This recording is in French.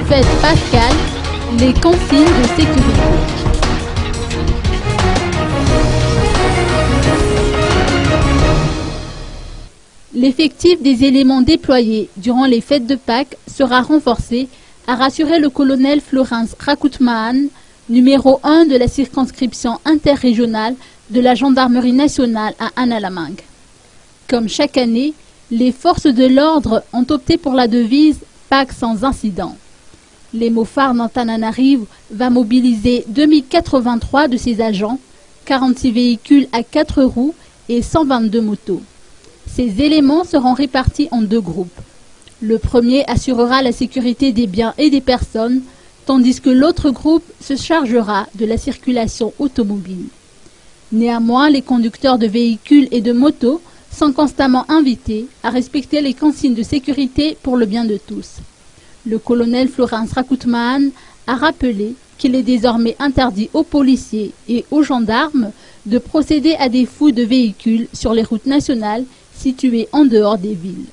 fête pascale, les consignes de sécurité. L'effectif des éléments déployés durant les fêtes de Pâques sera renforcé, a rassuré le colonel Florence Rakoutman, numéro 1 de la circonscription interrégionale de la gendarmerie nationale à Analamang. Comme chaque année, les forces de l'ordre ont opté pour la devise « Pâques sans incident ». Les Mofards d'Antananarivo va mobiliser 2083 de ses agents, 46 véhicules à 4 roues et 122 motos. Ces éléments seront répartis en 2 groupes. Le premier assurera la sécurité des biens et des personnes, tandis que l'autre groupe se chargera de la circulation automobile. Néanmoins, les conducteurs de véhicules et de motos sont constamment invités à respecter les consignes de sécurité pour le bien de tous. Le colonel Florence Rakoutman a rappelé qu'il est désormais interdit aux policiers et aux gendarmes de procéder à des fouilles de véhicules sur les routes nationales situées en dehors des villes.